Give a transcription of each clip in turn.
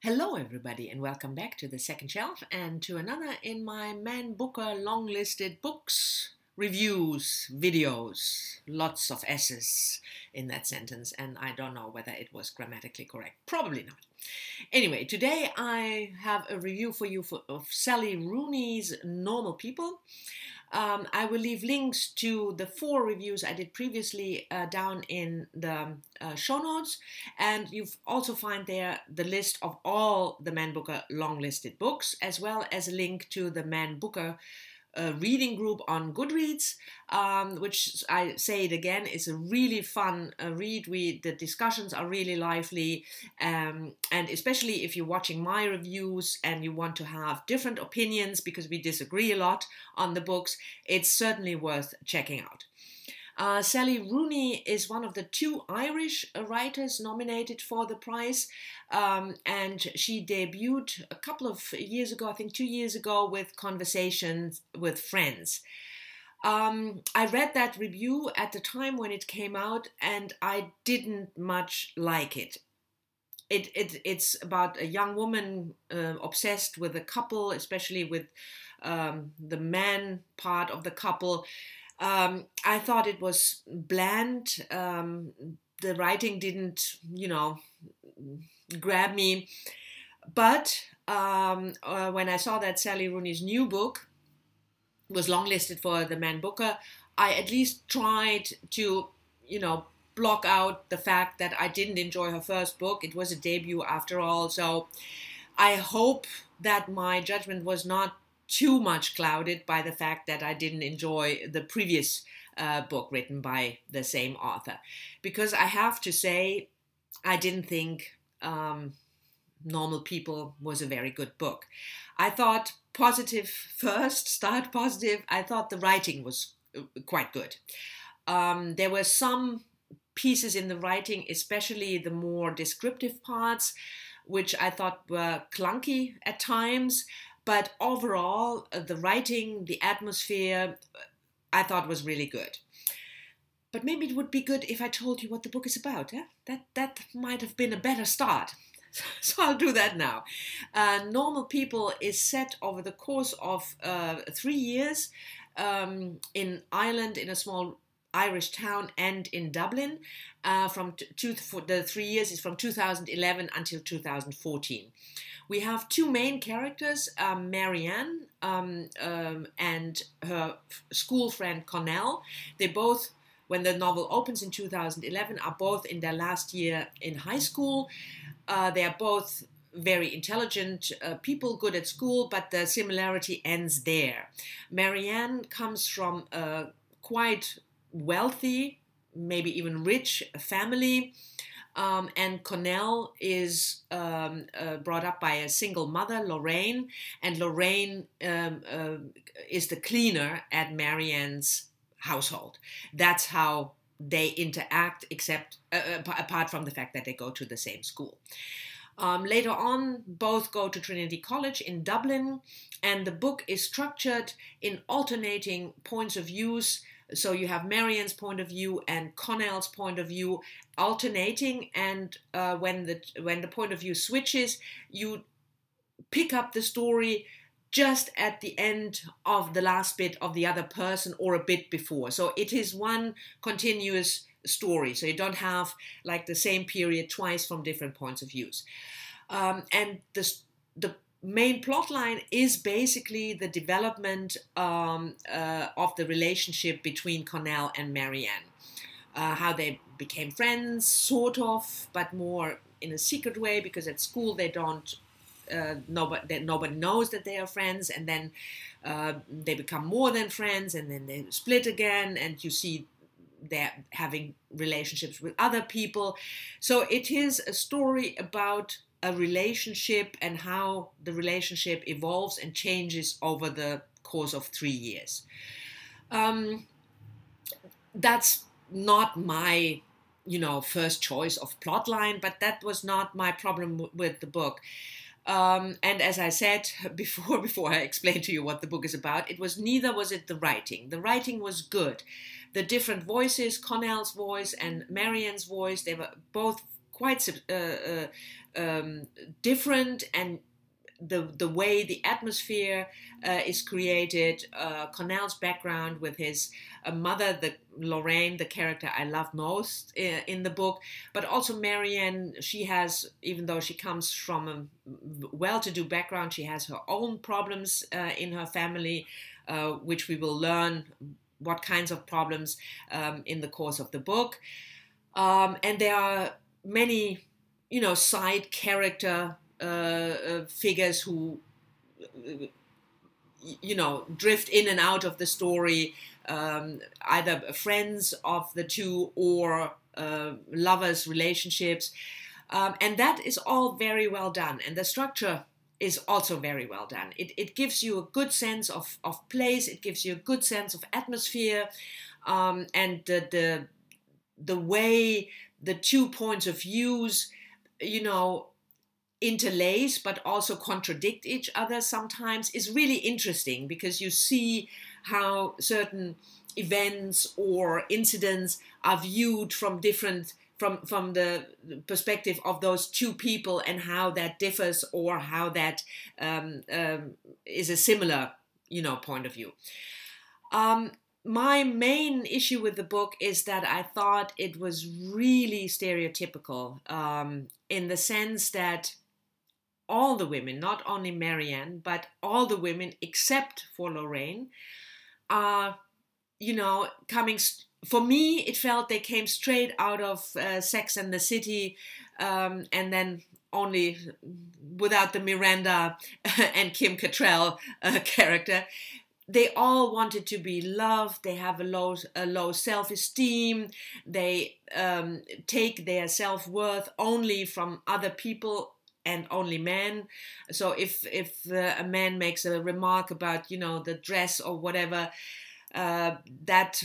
Hello everybody and welcome back to the second shelf and to another in my Man Booker Longlisted books, reviews, videos, lots of S's in that sentence, and I don't know whether it was grammatically correct. Probably not. Anyway, today I have a review for you of Sally Rooney's Normal People. I will leave links to the 4 reviews I did previously down in the show notes, and you also find there the list of all the Man Booker long-listed books, as well as a link to the Man Booker reading group on Goodreads, which, I say it again, is a really fun read. The discussions are really lively, and especially if you're watching my reviews and you want to have different opinions because we disagree a lot on the books, it's certainly worth checking out. Sally Rooney is one of the 2 Irish writers nominated for the prize, and she debuted a couple of years ago, I think 2 years ago, with Conversations with Friends. I read that review at the time when it came out, and I didn't much like it. It's about a young woman obsessed with a couple, especially with the man part of the couple. I thought it was bland. The writing didn't, grab me. But when I saw that Sally Rooney's new book was longlisted for the Man Booker, I at least tried to, block out the fact that I didn't enjoy her first book. It was a debut after all. So I hope that my judgment was not too much clouded by the fact that I didn't enjoy the previous book written by the same author. Because I have to say, I didn't think Normal People was a very good book. I thought positive first, start positive. I thought the writing was quite good. There were some pieces in the writing, especially the more descriptive parts, which I thought were clunky at times. But overall, the writing, the atmosphere, I thought was really good. But maybe it would be good if I told you what the book is about. Eh? That might have been a better start. So I'll do that now. Normal People is set over the course of 3 years in Ireland, in a small Irish town, and in Dublin. The 3 years is from 2011 until 2014. We have 2 main characters, Marianne and her school friend Connell. They both, when the novel opens in 2011, are both in their last year in high school. They are both very intelligent people, good at school, but the similarity ends there. Marianne comes from a quite wealthy, maybe even rich family. And Connell is brought up by a single mother, Lorraine, and Lorraine is the cleaner at Marianne's household. That's how they interact, except apart from the fact that they go to the same school. Later on, both go to Trinity College in Dublin, and the book is structured in alternating points of views. So you have Marianne's point of view and Connell's point of view alternating, and when the point of view switches, you pick up the story just at the end of the last bit of the other person or a bit before. So it is one continuous story. So you don't have like the same period twice from different points of views. And the main plot line is basically the development of the relationship between Connell and Marianne. How they became friends, sort of, but more in a secret way, because at school they don't, nobody knows that they are friends, and then they become more than friends, and then they split again, and you see they're having relationships with other people. So it is a story about a relationship and how the relationship evolves and changes over the course of 3 years. That's not my, first choice of plotline, but that was not my problem with the book. And as I said before I explained to you what the book is about, neither was it the writing. The writing was good. The different voices, Connell's voice and Marianne's voice, they were both quite different, and the way the atmosphere is created, Cornell's background with his mother, Lorraine, the character I love most in the book, but also Marianne. She has, even though she comes from a well-to-do background, she has her own problems in her family, which we will learn what kinds of problems in the course of the book. And there are many, side character figures who, drift in and out of the story, either friends of the two or lovers' relationships. And that is all very well done. And the structure is also very well done. It gives you a good sense of place. It gives you a good sense of atmosphere. And the way the 2 points of views, interlace but also contradict each other sometimes is really interesting, because you see how certain events or incidents are viewed from the perspective of those two people, and how that differs, or how that is a similar point of view. My main issue with the book is that I thought it was really stereotypical, in the sense that all the women, not only Marianne, but all the women except for Lorraine, are, coming. For me, it felt they came straight out of Sex and the City, and then only without the Miranda and Kim Cattrall character. They all wanted to be loved. They have a low self-esteem. They take their self-worth only from other people and only men. So if a man makes a remark about, the dress or whatever, that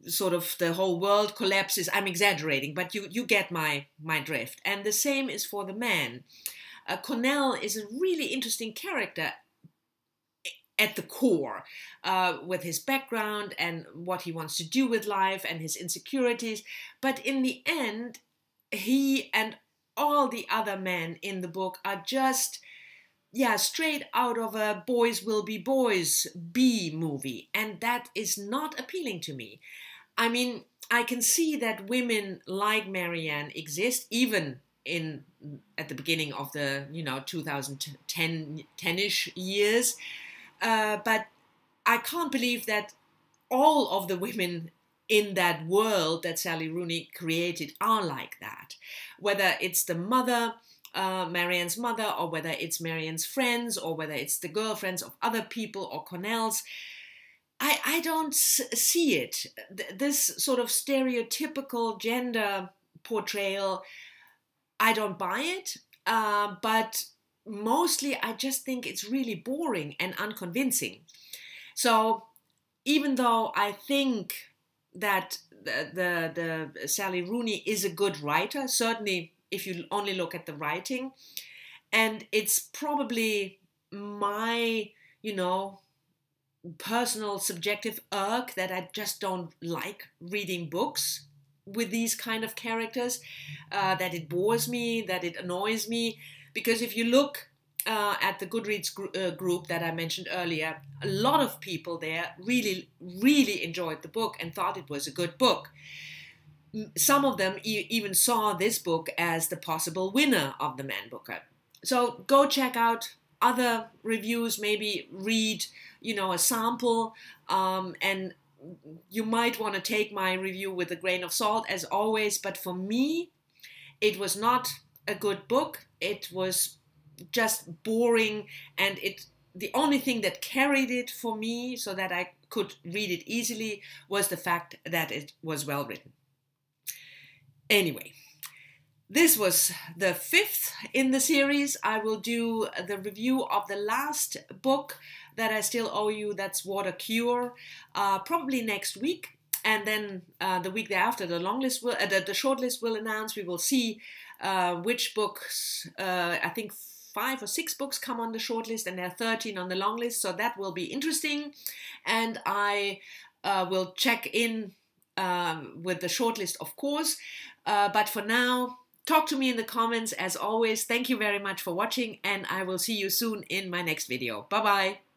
sort of the whole world collapses. I'm exaggerating, but you get my drift. And the same is for the man. Cornell is a really interesting character at the core, with his background and what he wants to do with life and his insecurities. But in the end, he and all the other men in the book are just, straight out of a Boys Will Be Boys B movie. And that is not appealing to me. I mean, I can see that women like Marianne exist, even at the beginning of the, 2010-ish years. But I can't believe that all of the women in that world that Sally Rooney created are like that. Whether it's the mother, Marianne's mother, or whether it's Marianne's friends, or whether it's the girlfriends of other people or Cornell's, I don't see it. This sort of stereotypical gender portrayal, I don't buy it, but mostly I just think it's really boring and unconvincing. So even though I think that the Sally Rooney is a good writer, certainly if you only look at the writing, and it's probably my, personal subjective irk that I just don't like reading books with these kind of characters, that it bores me, that it annoys me. Because if you look at the Goodreads group that I mentioned earlier, a lot of people there really, really enjoyed the book and thought it was a good book. Some of them even saw this book as the possible winner of the Man Booker. So go check out other reviews, maybe read, a sample, and you might want to take my review with a grain of salt, as always. But for me, it was not a good book. It was just boring, and the only thing that carried it for me so that I could read it easily was the fact that it was well written. Anyway, this was the 5th in the series. I will do the review of the last book that I still owe you. That's Water Cure, probably next week. And then the week thereafter, the shortlist will announce. We will see which books. I think 5 or 6 books come on the shortlist, and there are 13 on the long list. So that will be interesting. And I will check in with the shortlist, of course. But for now, Talk to me in the comments as always. Thank you very much for watching, and I will see you soon in my next video. Bye bye.